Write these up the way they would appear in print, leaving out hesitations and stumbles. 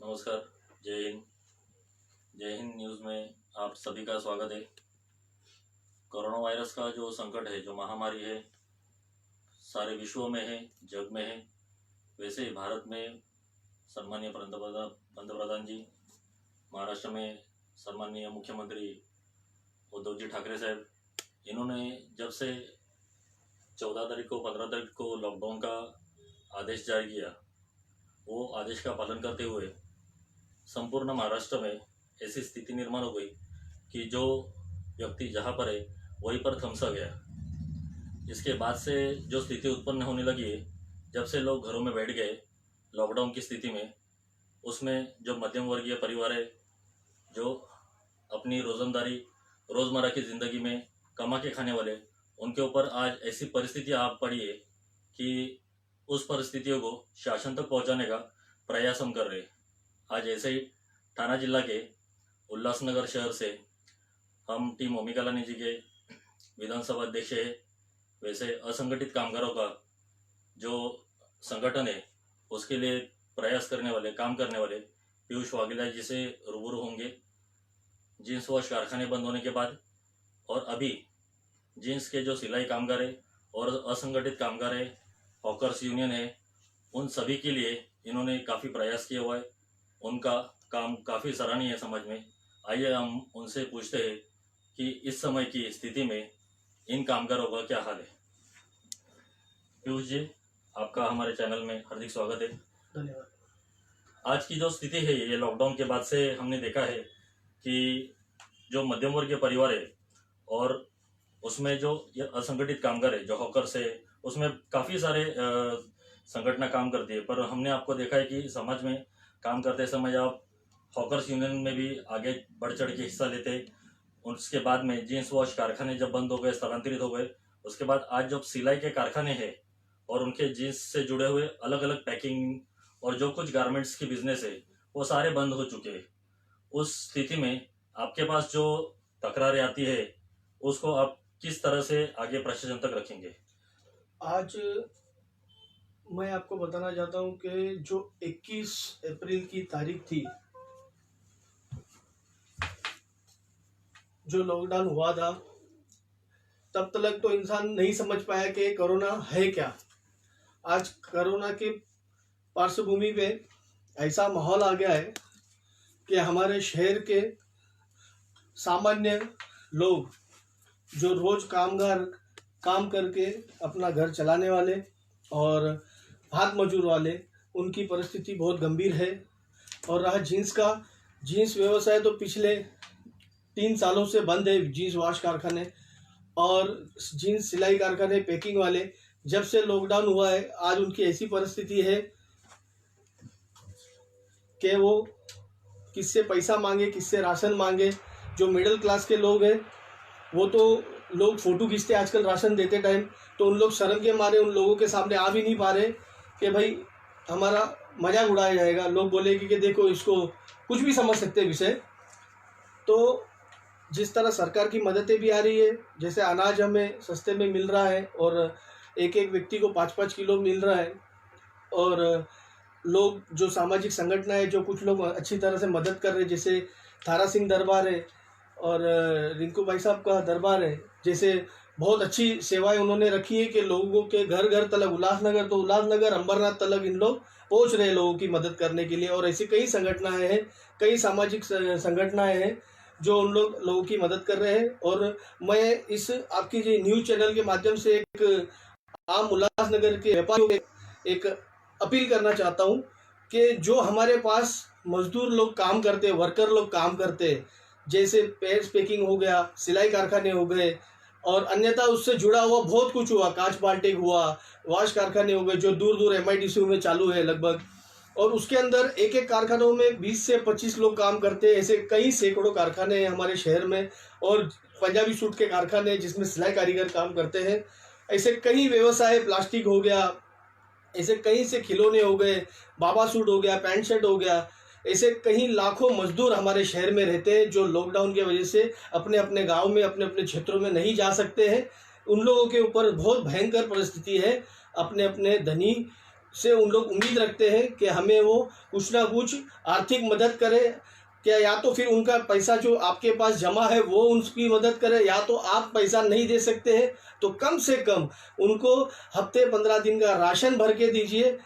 नमस्कार। जय हिंद। जय हिंद न्यूज़ में आप सभी का स्वागत है। कोरोना वायरस का जो संकट है, जो महामारी है, सारे विश्व में है, जग में है। वैसे ही भारत में सम्मानीय पंतप्रधान जी, महाराष्ट्र में सम्मानीय मुख्यमंत्री उद्धव जी ठाकरे साहब, इन्होंने जब से 14 तारीख को 15 तारीख को लॉकडाउन का आदेश जारी किया, वो आदेश का पालन करते हुए संपूर्ण महाराष्ट्र में ऐसी स्थिति निर्माण हो गई कि जो व्यक्ति जहाँ पर है वहीं पर थम सा गया। इसके बाद से जो स्थिति उत्पन्न होने लगी है, जब से लोग घरों में बैठ गए लॉकडाउन की स्थिति में, उसमें जो मध्यम वर्गीय परिवार है, जो अपनी रोज़मर्रा की ज़िंदगी में कमा के खाने वाले, उनके ऊपर आज ऐसी परिस्थिति आ पड़ी है कि उस परिस्थितियों को शासन तक पहुंचाने का प्रयास हम कर रहे हैं। आज ऐसे ही ठाना जिला के उल्लासनगर शहर से हम टीम ओमी कलानी जी के विधानसभा अध्यक्ष है, वैसे असंगठित कामगारों का जो संगठन है उसके लिए प्रयास करने वाले, काम करने वाले पीयूष वाघेला जी से रूबरू होंगे। जीन्स वॉश कारखाने बंद होने के बाद और अभी जीन्स के जो सिलाई कामगार है और असंगठित कामगार है, हॉकर्स यूनियन है, उन सभी के लिए इन्होंने काफ़ी प्रयास किया हुआ है। उनका काम काफ़ी सराहनीय है समाज में। आइए हम उनसे पूछते हैं कि इस समय की स्थिति में इन कामगारों का क्या हाल है। पीयूष जी, आपका हमारे चैनल में हार्दिक स्वागत है। धन्यवाद। आज की जो स्थिति है, ये लॉकडाउन के बाद से हमने देखा है कि जो मध्यम वर्ग के परिवार है और उसमें जो ये असंगठित कामगार है, जो हॉकर्स है, उसमें काफ़ी सारे संगठन काम करती है। पर हमने आपको देखा है कि समाज में काम करते समय आप हॉकर्स यूनियन में भी आगे बढ़ चढ़ के हिस्सा लेते। उसके बाद में जीन्स वॉश कारखाने जब बंद हो गए, स्थलांतरित हो गए, उसके बाद आज जब सिलाई के कारखाने हैं और उनके जीन्स से जुड़े हुए अलग अलग पैकिंग और जो कुछ गारमेंट्स की बिजनेस है, वो सारे बंद हो चुके हैं। उस स्थिति में आपके पास जो तकरारें आती है, उसको आप किस तरह से आगे प्रशासन तक रखेंगे? आज मैं आपको बताना चाहता हूं कि जो 21 अप्रैल की तारीख थी, जो लॉकडाउन हुआ था, तब तक तो इंसान नहीं समझ पाया कि कोरोना है क्या। आज कोरोना के पार्श्वभूमि पे ऐसा माहौल आ गया है कि हमारे शहर के सामान्य लोग, जो रोज काम करके अपना घर चलाने वाले और हाथ मजूर वाले, उनकी परिस्थिति बहुत गंभीर है। और रहा जीन्स व्यवसाय तो पिछले 3 सालों से बंद है। जीन्स वॉश कारखाने और जीन्स सिलाई कारखाने, पैकिंग वाले, जब से लॉकडाउन हुआ है आज उनकी ऐसी परिस्थिति है कि वो किससे पैसा मांगे, किससे राशन मांगे। जो मिडिल क्लास के लोग हैं, वो तो लोग फ़ोटो खींचते आजकल राशन देते टाइम, तो उन लोग शर्म के मारे उन लोगों के सामने आ भी नहीं पा रहे कि भाई हमारा मजाक उड़ाया जाएगा। लोग बोलेंगे कि देखो, इसको कुछ भी समझ सकते हैं विषय। तो जिस तरह सरकार की मददें भी आ रही है, जैसे अनाज हमें सस्ते में मिल रहा है और एक एक व्यक्ति को 5-5 किलो मिल रहा है, और लोग जो सामाजिक संगठन है, जो कुछ लोग अच्छी तरह से मदद कर रहे हैं, जैसे थारा सिंह दरबार है और रिंकू भाई साहब का दरबार है, जैसे बहुत अच्छी सेवाएं उन्होंने रखी है कि लोगों के घर घर तलक, उल्लासनगर अंबरनाथ तलक इन लोग पहुंच रहे हैं लोगों की मदद करने के लिए। और ऐसी कई संगठनाएं हैं, कई सामाजिक संगठनाएं हैं जो उन लोगों की मदद कर रहे हैं। और मैं इस आपकी जो न्यूज़ चैनल के माध्यम से एक आम उल्लासनगर के व्यापारियों को एक अपील करना चाहता हूँ कि जो हमारे पास मजदूर लोग काम करते हैं, वर्कर लोग काम करते हैं, जैसे पैड्स पैकिंग हो गया, सिलाई कारखाने हो गए, और अन्यथा उससे जुड़ा हुआ बहुत कुछ हुआ, कांच बाल्टिंग हुआ, वॉश कारखाने हो गए, जो दूर दूर MIDC में चालू है लगभग, और उसके अंदर एक एक कारखानों में 20 से 25 लोग काम करते हैं। ऐसे कई सैकड़ों कारखाने हैं हमारे शहर में, और पंजाबी सूट के कारखाने हैं जिसमें सिलाई कारीगर काम करते हैं। ऐसे कई व्यवसाय, प्लास्टिक हो गया, ऐसे कहीं से खिलौने हो गए, बाबा सूट हो गया, पैंट शर्ट हो गया, ऐसे कहीं लाखों मजदूर हमारे शहर में रहते हैं जो लॉकडाउन की वजह से अपने अपने गांव में, अपने अपने क्षेत्रों में नहीं जा सकते हैं। उन लोगों के ऊपर बहुत भयंकर परिस्थिति है। अपने अपने धनी से उन लोग उम्मीद रखते हैं कि हमें वो कुछ ना कुछ आर्थिक मदद करे, क्या या तो फिर उनका पैसा जो आपके पास जमा है वो उनकी मदद करे, या तो आप पैसा नहीं दे सकते हैं तो कम से कम उनको हफ्ते 15 दिन का राशन भर के दीजिए,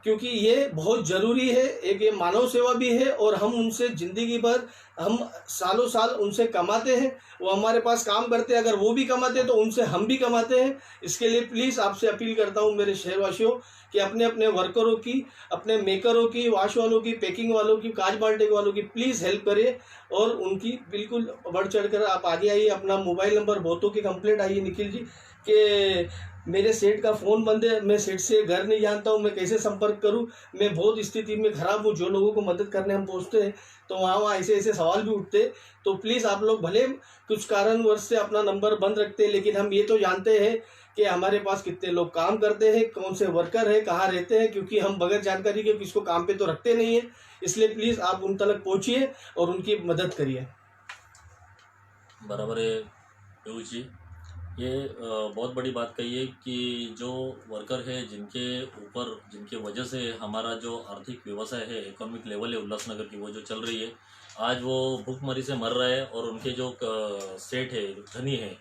क्योंकि ये बहुत ज़रूरी है। एक ये मानव सेवा भी है और हम उनसे ज़िंदगी भर, हम सालों साल उनसे कमाते हैं, वो हमारे पास काम करते हैं, अगर वो भी कमाते हैं तो उनसे हम भी कमाते हैं। इसके लिए प्लीज़ आपसे अपील करता हूँ मेरे शहरवासियों कि अपने अपने वर्करों की, अपने मेकरों की, वाश वालों की, पैकिंग वालों की, काज बाल्टे वालों की प्लीज़ हेल्प करिए और उनकी बिल्कुल बढ़ चढ़ कर आप आगे आइए। अपना मोबाइल नंबर, बहुतों की कंप्लेंट आई है निखिल जी कि मेरे सेठ का फ़ोन बंद है, मैं सेठ से घर नहीं जानता हूँ, मैं कैसे संपर्क करूँ, मैं बहुत स्थिति में ख़राब हूँ। जो लोगों को मदद करने हम पहुँचते हैं तो वहाँ ऐसे ऐसे सवाल भी उठते। तो प्लीज़ आप लोग भले कुछ कारणवश से अपना नंबर बंद रखते हैं, लेकिन हम ये तो जानते हैं कि हमारे पास कितने लोग काम करते हैं, कौन से वर्कर हैं, कहाँ रहते हैं, क्योंकि हम बगैर जानकारी के किसको काम पे तो रखते नहीं हैं। इसलिए प्लीज़ आप उन तक पहुँचिए और उनकी मदद करिए। बराबर है पीयूष जी, ये बहुत बड़ी बात कही है कि जो वर्कर है जिनके ऊपर, जिनके वजह से हमारा जो आर्थिक व्यवसाय है, इकोनॉमिक लेवल है उल्लासनगर की, वो जो चल रही है, आज वो भूखमरी से मर रहे हैं। और उनके जो सेठ है, धनी है,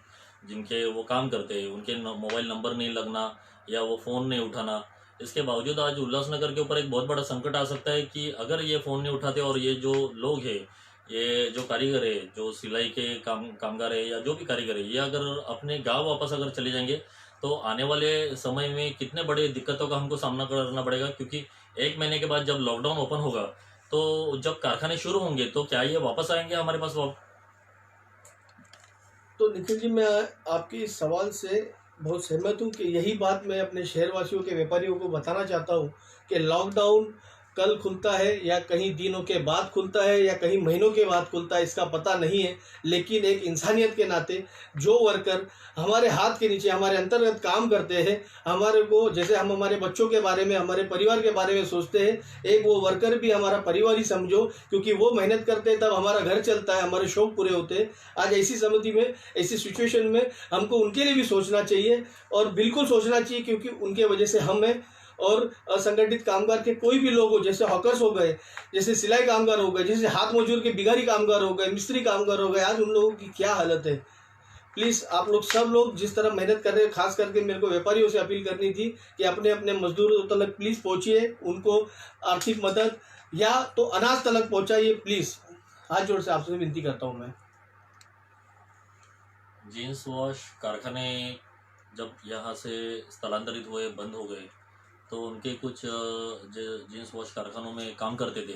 जिनके वो काम करते हैं, उनके मोबाइल नंबर नहीं लगना या वो फ़ोन नहीं उठाना, इसके बावजूद आज उल्लासनगर के ऊपर एक बहुत बड़ा संकट आ सकता है कि अगर ये फ़ोन नहीं उठाते और ये जो लोग हैं, ये जो कारीगर है, जो सिलाई के कामगार है या जो भी कारीगर है, ये अगर अपने गांव वापस अगर चले जाएंगे तो आने वाले समय में कितने बड़े दिक्कतों का हमको सामना करना पड़ेगा। क्योंकि 1 महीने के बाद जब लॉकडाउन ओपन होगा तो जब कारखाने शुरू होंगे तो क्या ये वापस आएंगे हमारे पास? तो निखिल जी, मैं आपके इस सवाल से बहुत सहमत हूँ कि यही बात मैं अपने शहरवासियों के व्यापारियों को बताना चाहता हूँ कि लॉकडाउन कल खुलता है या कहीं दिनों के बाद खुलता है या कहीं महीनों के बाद खुलता है, इसका पता नहीं है। लेकिन एक इंसानियत के नाते जो वर्कर हमारे हाथ के नीचे हमारे अंतर्गत काम करते हैं, हमारे को, जैसे हम हमारे बच्चों के बारे में, हमारे परिवार के बारे में सोचते हैं, एक वो वर्कर भी हमारा परिवार ही समझो, क्योंकि वो मेहनत करते हैं तब हमारा घर चलता है, हमारे शौक पूरे होते हैं। आज ऐसी समस्या में, ऐसी सिचुएशन में हमको उनके लिए भी सोचना चाहिए और बिल्कुल सोचना चाहिए, क्योंकि उनके वजह से हम हैं। और असंगठित कामगार के कोई भी लोग हो, जैसे हॉकर्स हो गए, जैसे सिलाई कामगार हो गए, जैसे हाथ मजदूर के बिगारी कामगार हो गए, मिस्त्री कामगार हो गए, आज उन लोगों की क्या हालत है। प्लीज़ आप लोग, सब लोग जिस तरह मेहनत कर रहे हैं, खास करके मेरे को व्यापारियों से अपील करनी थी कि अपने अपने मजदूरों तक प्लीज़ पहुँचिए, उनको आर्थिक मदद या तो अनाज तक पहुँचाइए। प्लीज़ हाथ जोड़ से आपसे विनती करता हूँ मैं। जीन्स वॉश कारखाने जब यहाँ से स्थलांतरित हुए, बंद हो गए, तो उनके कुछ जो जीन्स वॉश कारखानों में काम करते थे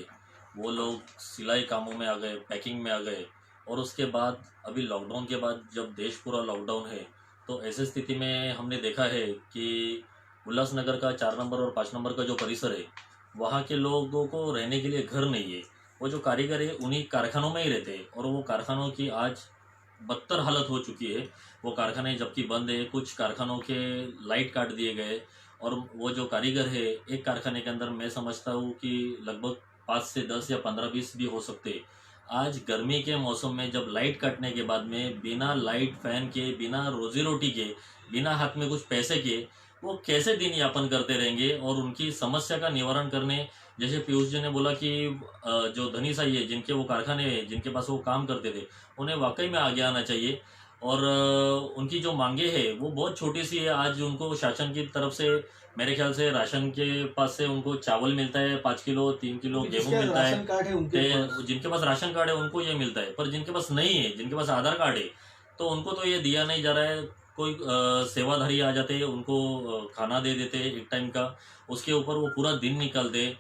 वो लोग सिलाई कामों में आ गए, पैकिंग में आ गए। और उसके बाद अभी लॉकडाउन के बाद जब देश पूरा लॉकडाउन है, तो ऐसी स्थिति में हमने देखा है कि उल्लासनगर का 4 नंबर और 5 नंबर का जो परिसर है, वहाँ के लोगों को रहने के लिए घर नहीं है। वो जो कारीगर है उन्हीं कारखानों में ही रहते हैं और वो कारखानों की आज बदतर हालत हो चुकी है। वो कारखाने जबकि बंद है, कुछ कारखानों के लाइट काट दिए गए और वो जो कारीगर है, एक कारखाने के अंदर मैं समझता हूँ कि लगभग 5 से 10 या 15-20 भी हो सकते। आज गर्मी के मौसम में जब लाइट कटने के बाद में बिना लाइट फैन के, बिना रोजी रोटी के, बिना हाथ में कुछ पैसे के वो कैसे दिन यापन करते रहेंगे। और उनकी समस्या का निवारण करने, जैसे पीयूष जी ने बोला कि जो धनी साही है, जिनके वो कारखाने हैं, जिनके पास वो काम करते थे, उन्हें वाकई में आगे आना चाहिए। और उनकी जो मांगे हैं वो बहुत छोटी सी है। आज उनको शासन की तरफ से मेरे ख्याल से राशन के पास से उनको चावल मिलता है 5 किलो, 3 किलो गेहूं मिलता है। जिनके पास राशन कार्ड है उनको ये मिलता है, पर जिनके पास नहीं है, जिनके पास आधार कार्ड है, तो उनको तो ये दिया नहीं जा रहा है। कोई सेवाधारी आ जाते हैं, उनको खाना दे देते हैं 1 टाइम का, उसके ऊपर वो पूरा दिन निकालते।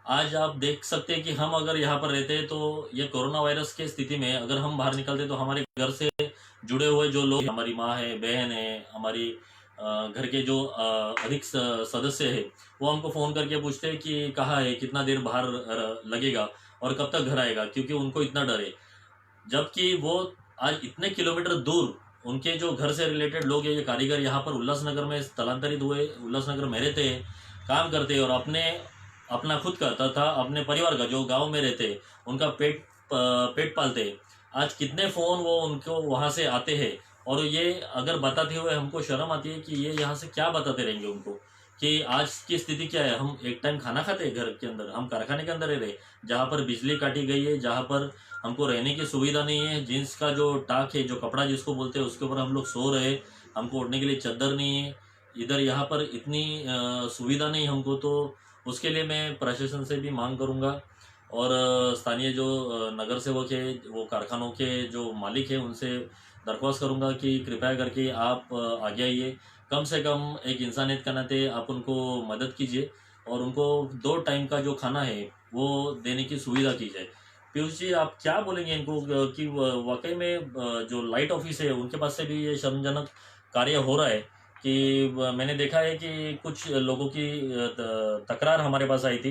आज आप देख सकते हैं कि हम अगर यहाँ पर रहते हैं तो ये कोरोना वायरस के स्थिति में अगर हम बाहर निकलते तो हमारे घर से जुड़े हुए जो लोग, हमारी माँ है, बहन है, हमारी घर के जो अधिक सदस्य है, वो हमको फ़ोन करके पूछते हैं कि कहाँ है, कितना देर बाहर लगेगा और कब तक घर आएगा, क्योंकि उनको इतना डर है। जबकि वो आज इतने किलोमीटर दूर उनके जो घर से रिलेटेड लोग हैं, ये कारीगर यहाँ पर उल्लासनगर में स्थलांतरित हुए, उल्लासनगर में रहते हैं, काम करते हैं और अपना खुद का तथा अपने परिवार का, जो गांव में रहते, उनका पेट पालते। आज कितने फ़ोन वो उनको वहाँ से आते हैं और ये अगर बताते हुए हमको शर्म आती है कि ये यहाँ से क्या बताते रहेंगे उनको। कि आज की स्थिति क्या है। हम एक टाइम खाना खाते हैं घर के अंदर, हम कारखाने के अंदर रह रहे, जहाँ पर बिजली काटी गई है, जहाँ पर हमको रहने की सुविधा नहीं है, जीन्स का जो टाक है, जो कपड़ा जिसको बोलते हैं, उसके ऊपर हम लोग सो रहे, हमको उड़ने के लिए चादर नहीं है। इधर यहाँ पर इतनी सुविधा नहीं हमको, तो उसके लिए मैं प्रशासन से भी मांग करूँगा और स्थानीय जो नगर सेवक है, वो कारखानों के जो मालिक है, उनसे दरख्वास्त करूँगा कि कृपया करके आप आगे आइए, कम से कम एक इंसानियत के नाते आप उनको मदद कीजिए और उनको 2 टाइम का जो खाना है वो देने की सुविधा की जाए। पीयूष जी, आप क्या बोलेंगे इनको कि वाकई में जो लाइट ऑफिस है उनके पास से भी ये शर्मजनक कार्य हो रहा है कि मैंने देखा है कि कुछ लोगों की तकरार हमारे पास आई थी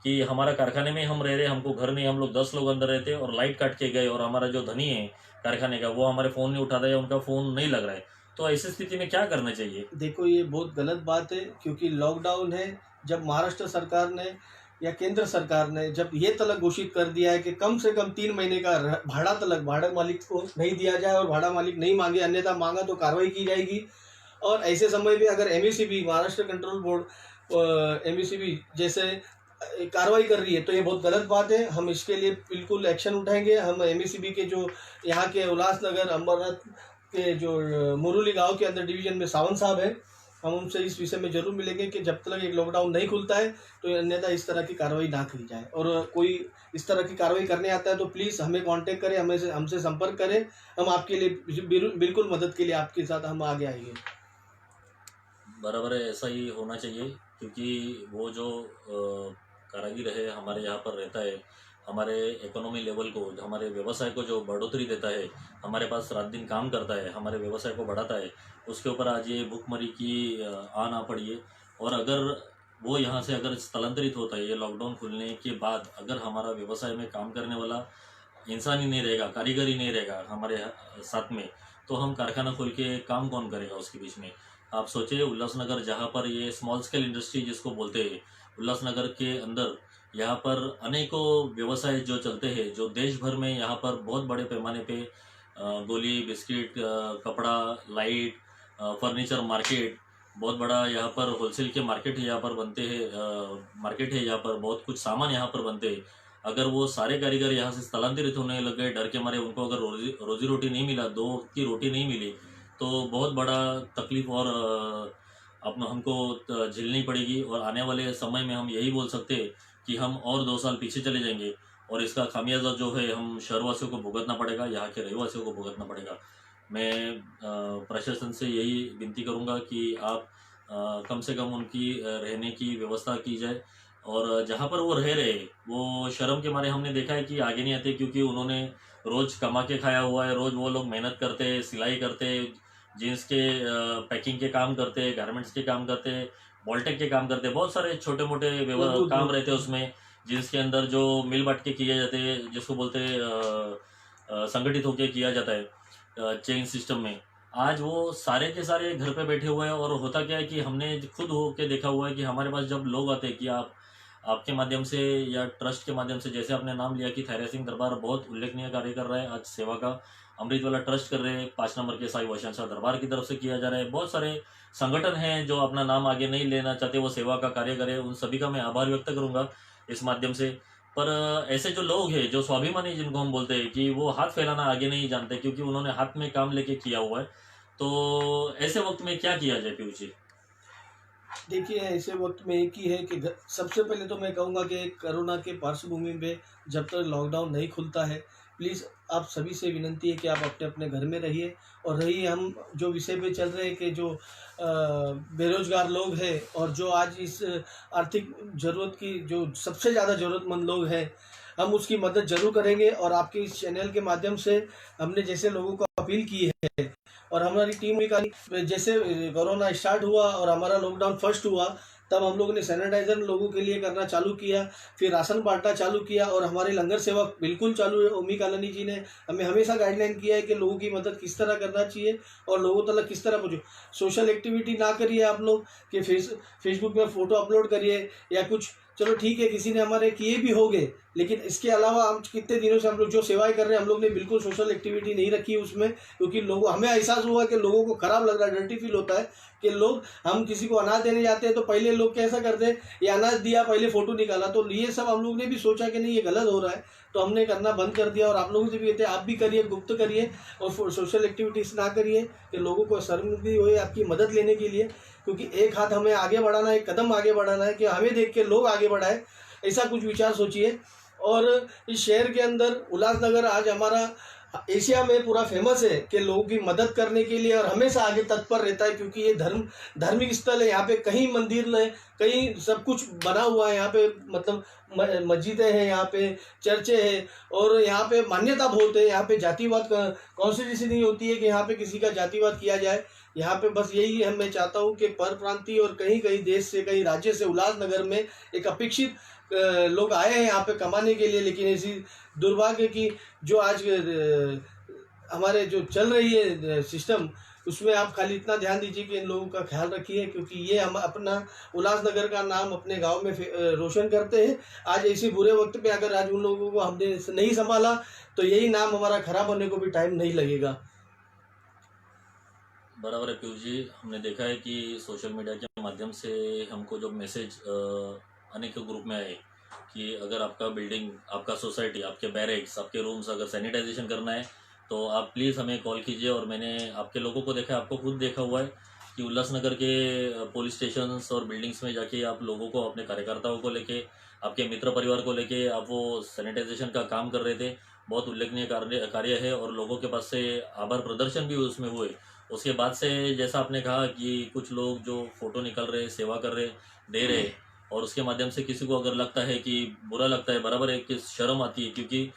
कि हमारा कारखाने में हम रह रहे, हमको घर नहीं, हम लोग 10 लोग अंदर रहते और लाइट काट के गए और हमारा जो धनी है कारखाने का, वो हमारे फ़ोन नहीं उठाता है, उनका फ़ोन नहीं लग रहा है। तो ऐसी स्थिति में क्या करना चाहिए? देखो, ये बहुत गलत बात है, क्योंकि लॉकडाउन है। जब महाराष्ट्र सरकार ने या केंद्र सरकार ने जब ये तलक घोषित कर दिया है कि कम से कम 3 महीने का भाड़ा तलक भाड़ा मालिक को नहीं दिया जाए और भाड़ा मालिक नहीं मांगे, अन्यथा मांगा तो कार्रवाई की जाएगी। और ऐसे समय में अगर MSCB, Maharashtra control board, MSCB जैसे कार्रवाई कर रही है, तो ये बहुत गलत बात है। हम इसके लिए बिल्कुल एक्शन उठाएंगे। हम एमएससीबी के जो यहाँ के उल्लासनगर अंबरनाथ के जो मुरुली गांव के अंदर डिवीजन में सावंत साहब हैं, हम उनसे इस विषय में जरूर मिलेंगे कि जब तक एक लॉकडाउन नहीं खुलता है तो अन्यथा इस तरह की कार्रवाई ना की जाए। और कोई इस तरह की कार्रवाई करने आता है तो प्लीज़ हमें कांटेक्ट करें, हमसे संपर्क करें। हम आपके लिए बिल्कुल मदद के लिए आपके साथ हम आगे आएंगे। बराबर है, ऐसा ही होना चाहिए, क्योंकि वो जो कारागिर है हमारे यहाँ पर रहता है, हमारे इकोनॉमी लेवल को, हमारे व्यवसाय को जो बढ़ोतरी देता है, हमारे पास रात दिन काम करता है, हमारे व्यवसाय को बढ़ाता है, उसके ऊपर आज ये भूखमरी की ना पड़ी है। और अगर वो यहाँ से अगर स्थलांतरित होता है, ये लॉकडाउन खुलने के बाद अगर हमारा व्यवसाय में काम करने वाला इंसान ही नहीं रहेगा, कारीगर ही नहीं रहेगा हमारे साथ में, तो हम कारखाना खोल के काम कौन करेगा उसके बीच में। आप सोचिए, उल्लासनगर जहाँ पर ये स्मॉल स्केल इंडस्ट्री जिसको बोलते हैं, उल्लासनगर के अंदर यहाँ पर अनेकों व्यवसाय जो चलते हैं, जो देश भर में यहाँ पर बहुत बड़े पैमाने पे गोली, बिस्किट, कपड़ा, लाइट, फर्नीचर मार्केट, बहुत बड़ा यहाँ पर होलसेल के मार्केट है, यहाँ पर बनते हैं, मार्केट है यहाँ पर, बहुत कुछ सामान यहाँ पर बनते हैं। अगर वो सारे कारीगर यहाँ से स्थलांतरित होने लग गए डर के मारे, उनको अगर रोजी रोटी नहीं मिला, 2 वक्त की रोटी नहीं मिली, तो बहुत बड़ा तकलीफ और अपना हमको झेलनी पड़ेगी। और आने वाले समय में हम यही बोल सकते हैं कि हम और 2 साल पीछे चले जाएंगे और इसका खामियाजा जो है हम शहरवासियों को भुगतना पड़ेगा, यहाँ के रहवासियों को भुगतना पड़ेगा। मैं प्रशासन से यही विनती करूँगा कि आप कम से कम उनकी रहने की व्यवस्था की जाए, और जहाँ पर वो रह रहे, वो शर्म के मारे हमने देखा है कि आगे नहीं आते, क्योंकि उन्होंने रोज़ कमा के खाया हुआ है। रोज़ वो लोग मेहनत करते, सिलाई करते, जीन्स के पैकिंग के काम करते, गारमेंट्स के काम करते, बॉल्टेक के काम करते, बहुत सारे छोटे मोटे काम रहते हैं उसमें, जीन्स के अंदर जो मिल बांट के किए जाते हैं, जिसको बोलते हैं संगठित होकर किया जाता है चेन सिस्टम में। आज वो सारे के सारे घर पे बैठे हुए हैं। और होता क्या है कि हमने खुद होके देखा हुआ है कि हमारे पास जब लोग आते हैं कि आपके माध्यम से या ट्रस्ट के माध्यम से, जैसे आपने नाम लिया कि थैरा सिंह दरबार बहुत उल्लेखनीय कार्य कर रहा है, आज सेवा का अमृत वाला ट्रस्ट कर रहे हैं, 5 नंबर के साई वैशाल शाह दरबार की तरफ से किया जा रहा है। बहुत सारे संगठन हैं जो अपना नाम आगे नहीं लेना चाहते, वो सेवा का कार्य करें, उन सभी का मैं आभार व्यक्त करूंगा इस माध्यम से। पर ऐसे जो लोग हैं, जो स्वाभिमानी जिनको हम बोलते हैं, कि वो हाथ फैलाना आगे नहीं जानते, क्योंकि उन्होंने हाथ में काम लेके किया हुआ है। तो ऐसे वक्त में क्या किया जाए पीयूष जी? देखिए, ऐसे वक्त में एक ही है कि सबसे पहले तो मैं कहूँगा कि कोरोना के पार्श्वभूमि में जब तक लॉकडाउन नहीं खुलता है, प्लीज़ आप सभी से विनती है कि आप अपने अपने घर में रहिए और रहिए। हम जो विषय पे चल रहे हैं कि जो बेरोजगार लोग हैं और जो आज इस आर्थिक ज़रूरत की जो सबसे ज़्यादा ज़रूरतमंद लोग हैं, हम उसकी मदद जरूर करेंगे। और आपके इस चैनल के माध्यम से हमने जैसे लोगों को अपील की है और हमारी टीम भी, जैसे कोरोना स्टार्ट हुआ और हमारा लॉकडाउन फर्स्ट हुआ, तब हम लोगों ने सैनिटाइजर लोगों के लिए करना चालू किया, फिर राशन बांटना चालू किया और हमारे लंगर सेवा बिल्कुल चालू है। ओमी कालानी जी ने हमें हमेशा गाइडलाइन किया है कि लोगों की मदद किस तरह करना चाहिए और लोगों तक किस तरह पहुँचे। सोशल एक्टिविटी ना करिए आप लोग कि फेसबुक में फ़ोटो अपलोड करिए या कुछ चलो ठीक है, किसी ने हमारे किए भी होंगे, लेकिन इसके अलावा हम कितने दिनों से हम लोग जो सेवाएं कर रहे हैं, हम लोग ने बिल्कुल सोशल एक्टिविटी नहीं रखी उसमें, क्योंकि लोगों हमें एहसास हुआ कि लोगों को खराब लग रहा है, डर्टी फील होता है कि लोग, हम किसी को अनाज देने जाते हैं तो पहले लोग कैसा करते हैं, ये अनाज दिया, पहले फ़ोटो निकाला, तो ये सब हम लोग ने भी सोचा कि नहीं ये गलत हो रहा है, तो हमने करना बंद कर दिया। और आप लोगों से भी कहते हैं आप भी करिए, गुप्त करिए और सोशल एक्टिविटीज़ ना करिए कि लोगों को शर्मिंदगी होए आपकी मदद लेने के लिए, क्योंकि एक हाथ हमें आगे बढ़ाना है, एक कदम आगे बढ़ाना है कि हमें देख के लोग आगे बढ़ाए, ऐसा कुछ विचार सोचिए। और इस शहर के अंदर उल्लासनगर आज हमारा एशिया में पूरा फेमस है कि लोगों की मदद करने के लिए, और हमेशा आगे तत्पर रहता है, क्योंकि ये धार्मिक स्थल है। यहाँ पे कई मंदिर है, कई सब कुछ बना हुआ है यहाँ पे, मतलब मस्जिदें हैं यहाँ पे, चर्चे हैं, और यहाँ पे मान्यता बहुत है। यहाँ पे जातिवाद कॉन्स्टिट्यूशन नहीं होती है कि यहाँ पे किसी का जातिवाद किया जाए। यहाँ पे बस यही है, मैं चाहता हूँ कि पर प्रांतीय और कहीं कहीं देश से, कहीं राज्य से उल्लासनगर में एक अपेक्षित लोग आए हैं यहाँ पे कमाने के लिए, लेकिन ऐसी दुर्भाग्य की जो आज हमारे जो चल रही है सिस्टम, उसमें आप खाली इतना ध्यान दीजिए कि इन लोगों का ख्याल रखिए, क्योंकि ये हम अपना उल्लासनगर का नाम अपने गांव में रोशन करते हैं। आज ऐसे बुरे वक्त पे अगर आज उन लोगों को हमने नहीं संभाला तो यही नाम हमारा खराब होने को भी टाइम नहीं लगेगा। बराबर है पीयूष जी, हमने देखा है कि सोशल मीडिया के माध्यम से हमको जो मैसेज अनेक ग्रुप में आए कि अगर आपका बिल्डिंग, आपका सोसाइटी, आपके बैरेक्स, आपके रूम्स अगर सैनिटाइजेशन करना है तो आप प्लीज़ हमें कॉल कीजिए। और मैंने आपके लोगों को देखा है, आपको खुद देखा हुआ है कि उल्लासनगर के पुलिस स्टेशंस और बिल्डिंग्स में जाके आप लोगों को, अपने कार्यकर्ताओं को लेके, आपके मित्र परिवार को लेके आप वो सैनिटाइजेशन का काम कर रहे थे। बहुत उल्लेखनीय कार्य है और लोगों के पास से आभार प्रदर्शन भी उसमें हुए। उसके बाद से जैसा आपने कहा कि कुछ लोग जो फोटो निकल रहे, सेवा कर रहे, दे रहे, और उसके माध्यम से किसी को अगर लगता है कि बुरा लगता है, बराबर है कि शर्म आती है, क्योंकि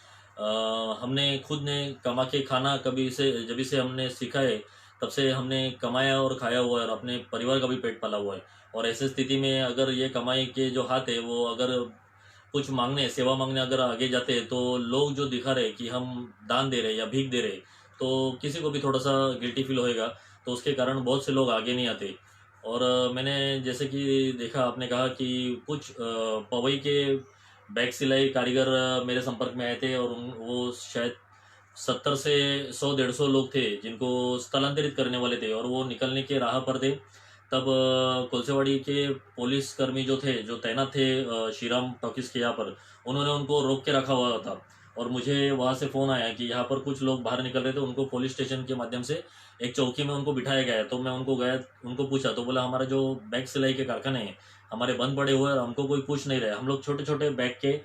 हमने खुद ने कमा के खाना कभी से, जब से हमने सीखा है तब से हमने कमाया और खाया हुआ है और अपने परिवार का भी पेट पाला हुआ है। और ऐसी स्थिति में अगर ये कमाई के जो हाथ है वो अगर कुछ मांगने, सेवा मांगने अगर आगे जाते हैं तो लोग जो दिखा रहे कि हम दान दे रहे या भीख दे रहे, तो किसी को भी थोड़ा सा गिल्टी फील होएगा, तो उसके कारण बहुत से लोग आगे नहीं आते। और मैंने जैसे कि देखा, आपने कहा कि कुछ पवई के बैग सिलाई कारीगर मेरे संपर्क में आए थे और वो शायद 70 से 100-150 लोग थे जिनको स्थलांतरित करने वाले थे और वो निकलने के राह पर थे। तब कोलसेवाड़ी के पुलिस कर्मी जो थे, जो तैनात थे श्रीराम टॉकीज के यहाँ पर, उन्होंने उनको रोक के रखा हुआ था। और मुझे वहाँ से फ़ोन आया कि यहाँ पर कुछ लोग बाहर निकल रहे थे, उनको पुलिस स्टेशन के माध्यम से एक चौकी में उनको बिठाया गया है। तो मैं उनको गया, उनको पूछा तो बोला हमारा जो बैग सिलाई के कारखाने हैं हमारे बंद पड़े हुए हैं और हमको कोई पूछ नहीं रहा है। हम लोग छोटे छोटे बैग के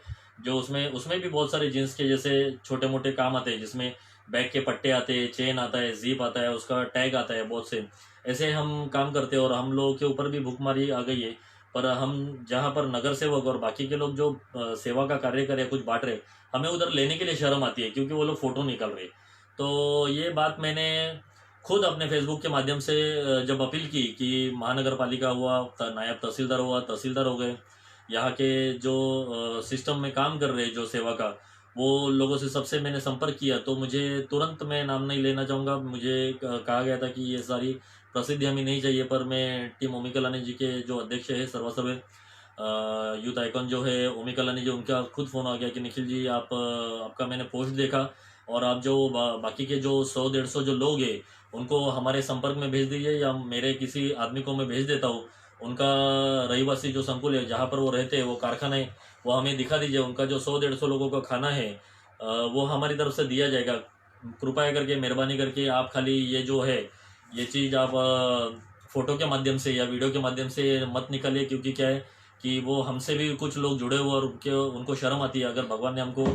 जो उसमें भी बहुत सारे जींस के जैसे छोटे मोटे काम आते हैं, जिसमें बैग के पट्टे आते हैं, चेन आता है, जीप आता है, उसका टैग आता है, बहुत से ऐसे हम काम करते हैं। और हम लोगों के ऊपर भी भूखमरी आ गई है, पर हम जहाँ पर नगर सेवक और बाकी के लोग जो सेवा का कार्य करे, कुछ बांट रहे, हमें उधर लेने के लिए शर्म आती है क्योंकि वो लोग फ़ोटो निकाल रहे। तो ये बात मैंने खुद अपने फेसबुक के माध्यम से जब अपील की कि महानगर पालिका हुआ, नायब तहसीलदार हुआ, तहसीलदार हो गए, यहाँ के जो सिस्टम में काम कर रहे जो सेवा का, वो लोगों से सबसे मैंने संपर्क किया। तो मुझे तुरंत, मैं नाम नहीं लेना चाहूँगा, मुझे कहा गया था कि ये सारी प्रसिद्धि हमें नहीं चाहिए, पर मैं टीम ओमी कलानी जी के जो अध्यक्ष है सर्वसर्वे यूथ आइकॉन जो है ओमी कलानी जी, उनका खुद फ़ोन आ गया कि निखिल जी आपका मैंने पोस्ट देखा और आप जो बाकी के जो 100-150 जो लोग हैं उनको हमारे संपर्क में भेज दीजिए, या मेरे किसी आदमी को मैं भेज देता हूँ, उनका रहीवासी जो संकुल है जहाँ पर वो रहते हैं, वो कारखाना है, वो हमें दिखा दीजिए। उनका जो 100-150 लोगों का खाना है वो हमारी तरफ से दिया जाएगा। कृपया करके, मेहरबानी करके आप खाली ये जो है ये चीज़ आप फ़ोटो के माध्यम से या वीडियो के माध्यम से मत निकालिए, क्योंकि क्या है कि वो हमसे भी कुछ लोग जुड़े हुए और उनको शर्म आती है। अगर भगवान ने हमको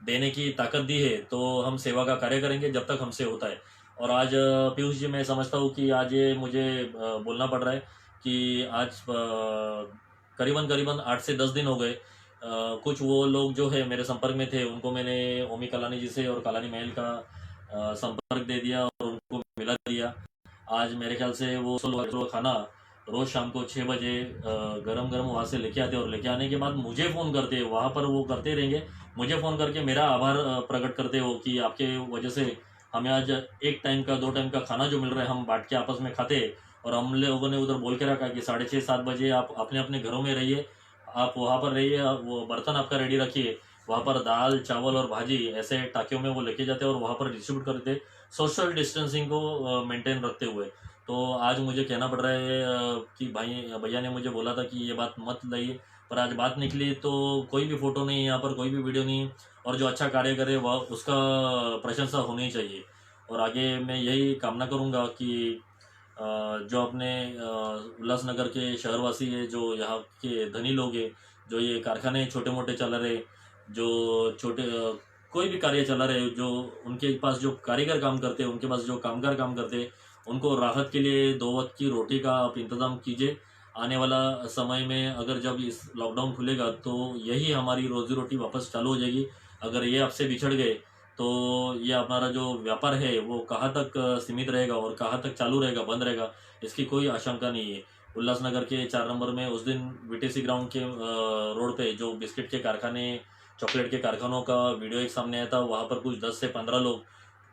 देने की ताकत दी है तो हम सेवा का कार्य करेंगे जब तक हमसे होता है। और आज पीयूष जी, मैं समझता हूँ कि आज ये मुझे बोलना पड़ रहा है कि आज करीबन 8 से 10 दिन हो गए। कुछ वो लोग जो है मेरे संपर्क में थे, उनको मैंने ओमी कलानी जी से और कलानी महल का संपर्क दे दिया और उनको मिला दिया। आज मेरे ख्याल से वो लोग खाना रोज़ शाम को 6 बजे गरम वहाँ से लेके आते, और लेके आने के बाद मुझे फ़ोन करते, वहाँ पर वो करते रहेंगे, मुझे फ़ोन करके मेरा आभार प्रकट करते हो कि आपके वजह से हमें आज 1 टाइम का 2 टाइम का खाना जो मिल रहा है हम बांट के आपस में खाते। और हम लोगों ने उधर बोल के रखा कि 6:30-7 बजे आप अपने अपने घरों में रहिए, आप वहाँ पर रहिए, वो बर्तन आपका रेडी रखिए, वहाँ पर दाल चावल और भाजी ऐसे टाकियों में वो लेके जाते और वहाँ पर डिस्ट्रीब्यूट करते, सोशल डिस्टेंसिंग को मेंटेन रखते हुए। तो आज मुझे कहना पड़ रहा है कि भाई भैया ने मुझे बोला था कि ये बात मत लाइए, पर आज बात निकली तो कोई भी फ़ोटो नहीं, यहाँ पर कोई भी वीडियो नहीं, और जो अच्छा कार्य करे वह उसका प्रशंसा होनी चाहिए। और आगे मैं यही कामना करूँगा कि जो अपने उल्लासनगर के शहरवासी है, जो यहाँ के धनी लोग हैं, जो ये कारखाने छोटे मोटे चला रहे, जो छोटे कोई भी कार्य चला रहे, जो उनके पास जो कारीगर काम करते हैं, उनके पास जो कामगार काम करते हैं, उनको राहत के लिए 2 वक्त की रोटी का आप इंतज़ाम कीजिए। आने वाला समय में अगर जब इस लॉकडाउन खुलेगा तो यही हमारी रोज़ी रोटी वापस चालू हो जाएगी। अगर ये आपसे बिछड़ गए तो ये हमारा जो व्यापार है वो कहाँ तक सीमित रहेगा और कहाँ तक चालू रहेगा, बंद रहेगा, इसकी कोई आशंका नहीं है। उल्लासनगर के 4 नंबर में उस दिन वीटीसी ग्राउंड के रोड पे जो बिस्किट के कारखाने, चॉकलेट के कारखानों का वीडियो एक सामने आया था, वहाँ पर कुछ 10 से 15 लोग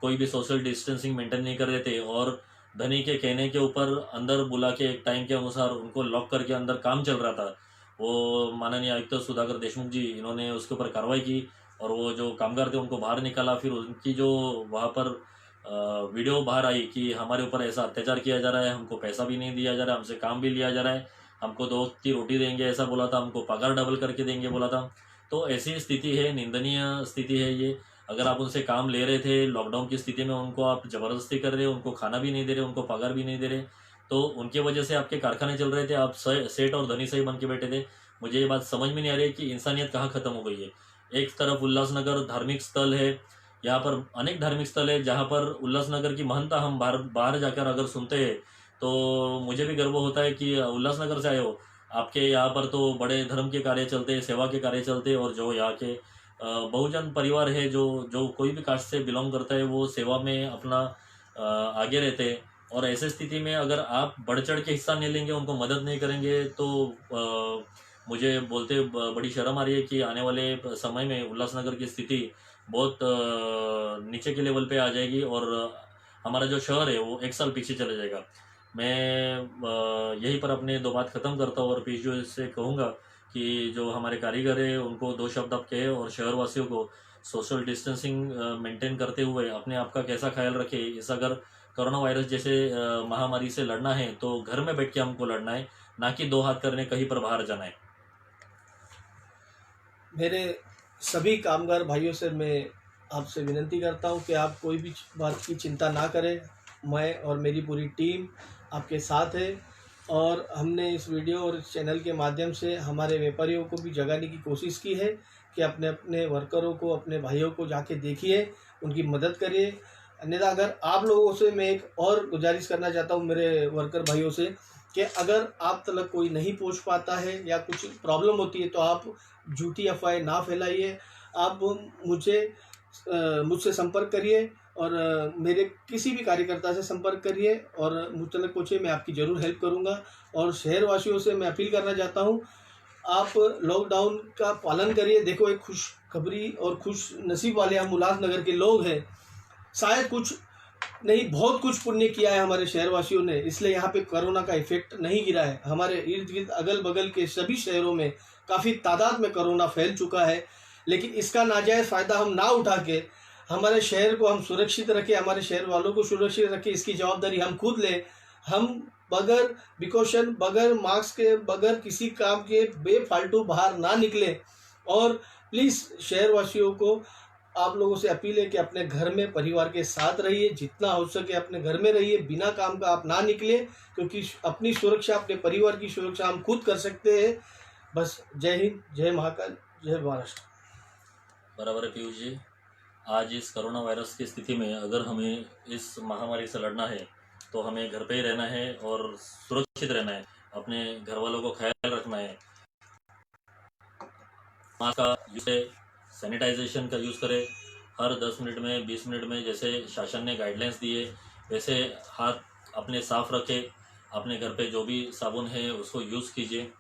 कोई भी सोशल डिस्टेंसिंग मेंटेन नहीं कर रहे थे और धनी के कहने के ऊपर अंदर बुला के एक टाइम के अनुसार उनको लॉक करके अंदर काम चल रहा था। वो माननीय आयुक्त सुधाकर देशमुख जी, इन्होंने उसके ऊपर कार्रवाई की और वो जो कामगार थे उनको बाहर निकाला। फिर उनकी जो वहाँ पर वीडियो बाहर आई कि हमारे ऊपर ऐसा अत्याचार किया जा रहा है, हमको पैसा भी नहीं दिया जा रहा है, हमसे काम भी लिया जा रहा है, हमको 2 वक्त की रोटी देंगे ऐसा बोला था, हमको पगार डबल करके देंगे बोला था। तो ऐसी स्थिति है, निंदनीय स्थिति है ये। अगर आप उनसे काम ले रहे थे लॉकडाउन की स्थिति में, उनको आप ज़बरदस्ती कर रहे, उनको खाना भी नहीं दे रहे, उनको पगार भी नहीं दे रहे, तो उनकी वजह से आपके कारखाने चल रहे थे, आप सेठ और धनी सही बन के बैठे थे। मुझे ये बात समझ में नहीं आ रही है कि इंसानियत कहाँ ख़त्म हो गई है। एक तरफ उल्लासनगर धार्मिक स्थल है, यहाँ पर अनेक धार्मिक स्थल है जहाँ पर उल्लासनगर की महानता हम बाहर जाकर अगर सुनते हैं तो मुझे भी गर्व होता है कि उल्लासनगर से आए हो। आपके यहाँ पर तो बड़े धर्म के कार्य चलते हैं, सेवा के कार्य चलते हैं, और जो यहाँ के बहुजन परिवार है, जो जो कोई भी कास्ट से बिलोंग करता है, वो सेवा में अपना आगे रहते हैं। और ऐसे स्थिति में अगर आप बढ़ चढ़ के हिस्सा नहीं लेंगे, उनको मदद नहीं करेंगे, तो मुझे बोलते बड़ी शर्म आ रही है कि आने वाले समय में उल्लासनगर की स्थिति बहुत नीचे के लेवल पे आ जाएगी और हमारा जो शहर है वो 1 साल पीछे चले जाएगा। मैं यहीं पर अपने 2 बात ख़त्म करता हूँ और पीयूष जी से कहूँगा कि जो हमारे कारीगर है उनको 2 शब्द आप कहे और शहरवासियों को सोशल डिस्टेंसिंग मेंटेन करते हुए अपने आप का कैसा ख्याल रखे। इस अगर कोरोना वायरस जैसे महामारी से लड़ना है तो घर में बैठ के हमको लड़ना है, ना कि 2 हाथ करने कहीं पर बाहर जाना है। मेरे सभी कामगार भाइयों से मैं आपसे विनती करता हूं कि आप कोई भी बात की चिंता ना करें। मैं और मेरी पूरी टीम आपके साथ है और हमने इस वीडियो और इस चैनल के माध्यम से हमारे व्यापारियों को भी जगाने की कोशिश की है कि अपने अपने वर्करों को, अपने भाइयों को जाके देखिए, उनकी मदद करिए। अन्यथा अगर आप लोगों से मैं एक और गुजारिश करना चाहता हूँ मेरे वर्कर भाइयों से कि अगर आप तक कोई नहीं पहुँच पाता है या कुछ प्रॉब्लम होती है तो आप झूठी अफवाहें ना फैलाइए। आप मुझसे संपर्क करिए और मेरे किसी भी कार्यकर्ता से संपर्क करिए और मुझ तक पूछिए, मैं आपकी ज़रूर हेल्प करूंगा। और शहरवासियों से मैं अपील करना चाहता हूं, आप लॉकडाउन का पालन करिए। देखो, एक खुशखबरी और खुश नसीब वाले हम उल्लासनगर के लोग हैं। शायद कुछ नहीं, बहुत कुछ पुण्य किया है हमारे शहरवासियों ने, इसलिए यहाँ पे कोरोना का इफेक्ट नहीं गिरा है। हमारे इर्द गिर्द अगल बगल के सभी शहरों में काफ़ी तादाद में कोरोना फैल चुका है, लेकिन इसका नाजायज़ फ़ायदा हम ना उठा के हमारे शहर को हम सुरक्षित रखें, हमारे शहर वालों को सुरक्षित रखें, इसकी जवाबदारी हम खुद लें। हम बगैर प्रिकॉशन, बगैर मास्क के, बगैर किसी काम के बेफालतू बाहर ना निकलें। और प्लीज़ शहरवासियों को आप लोगों से अपील है कि अपने घर में परिवार के साथ रहिए, जितना हो सके अपने घर में रहिए, बिना काम का आप ना निकले, क्योंकि अपनी सुरक्षा, अपने परिवार की सुरक्षा हम खुद कर सकते हैं। बस जय हिंद, जय महाकाल, जय महाराष्ट्र। बराबर है पीयूष जी। आज इस कोरोना वायरस की स्थिति में अगर हमें इस महामारी से लड़ना है तो हमें घर पे ही रहना है और सुरक्षित रहना है, अपने घर वालों को ख्याल रखना है। मास्क का यूज है, सैनिटाइजेशन का यूज़ करें, हर 10 मिनट में, 20 मिनट में जैसे शासन ने गाइडलाइंस दिए वैसे हाथ अपने साफ़ रखें। अपने घर पे जो भी साबुन है उसको यूज़ कीजिए।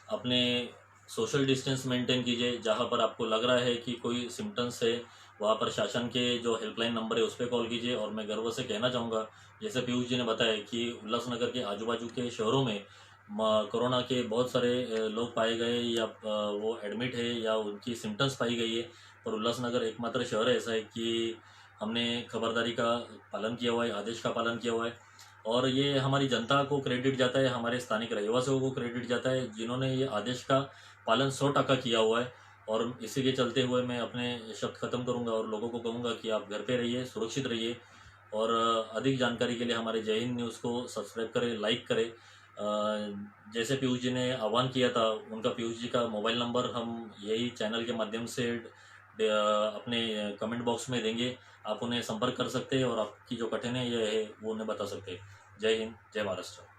अपने सोशल डिस्टेंस मेंटेन कीजिए। जहाँ पर आपको लग रहा है कि कोई सिम्टम्स है, वहाँ पर शासन के जो हेल्पलाइन नंबर है उस पर कॉल कीजिए। और मैं गर्व से कहना चाहूँगा, जैसे पीयूष जी ने बताया कि उल्लासनगर के आजू बाजू के शहरों में कोरोना के बहुत सारे लोग पाए गए या वो एडमिट है या उनकी सिम्टम्स पाई गई है, पर उल्लासनगर एकमात्र शहर ऐसा है कि हमने खबरदारी का पालन किया हुआ है, आदेश का पालन किया हुआ है। और ये हमारी जनता को क्रेडिट जाता है, हमारे स्थानिक रहवासियों को क्रेडिट जाता है, जिन्होंने ये आदेश का पालन 100% किया हुआ है। और इसी के चलते हुए मैं अपने शब्द ख़त्म करूँगा और लोगों को कहूँगा कि आप घर पे रहिए, सुरक्षित रहिए। और अधिक जानकारी के लिए हमारे जय हिंद न्यूज़ को सब्सक्राइब करें, लाइक करें। जैसे पीयूष जी ने आह्वान किया था, उनका पीयूष जी का मोबाइल नंबर हम यही चैनल के माध्यम से अपने कमेंट बॉक्स में देंगे। आप उन्हें संपर्क कर सकते हैं और आपकी जो कठिनाई है वो उन्हें बता सकते हैं। जय हिंद, जय महाराष्ट्र।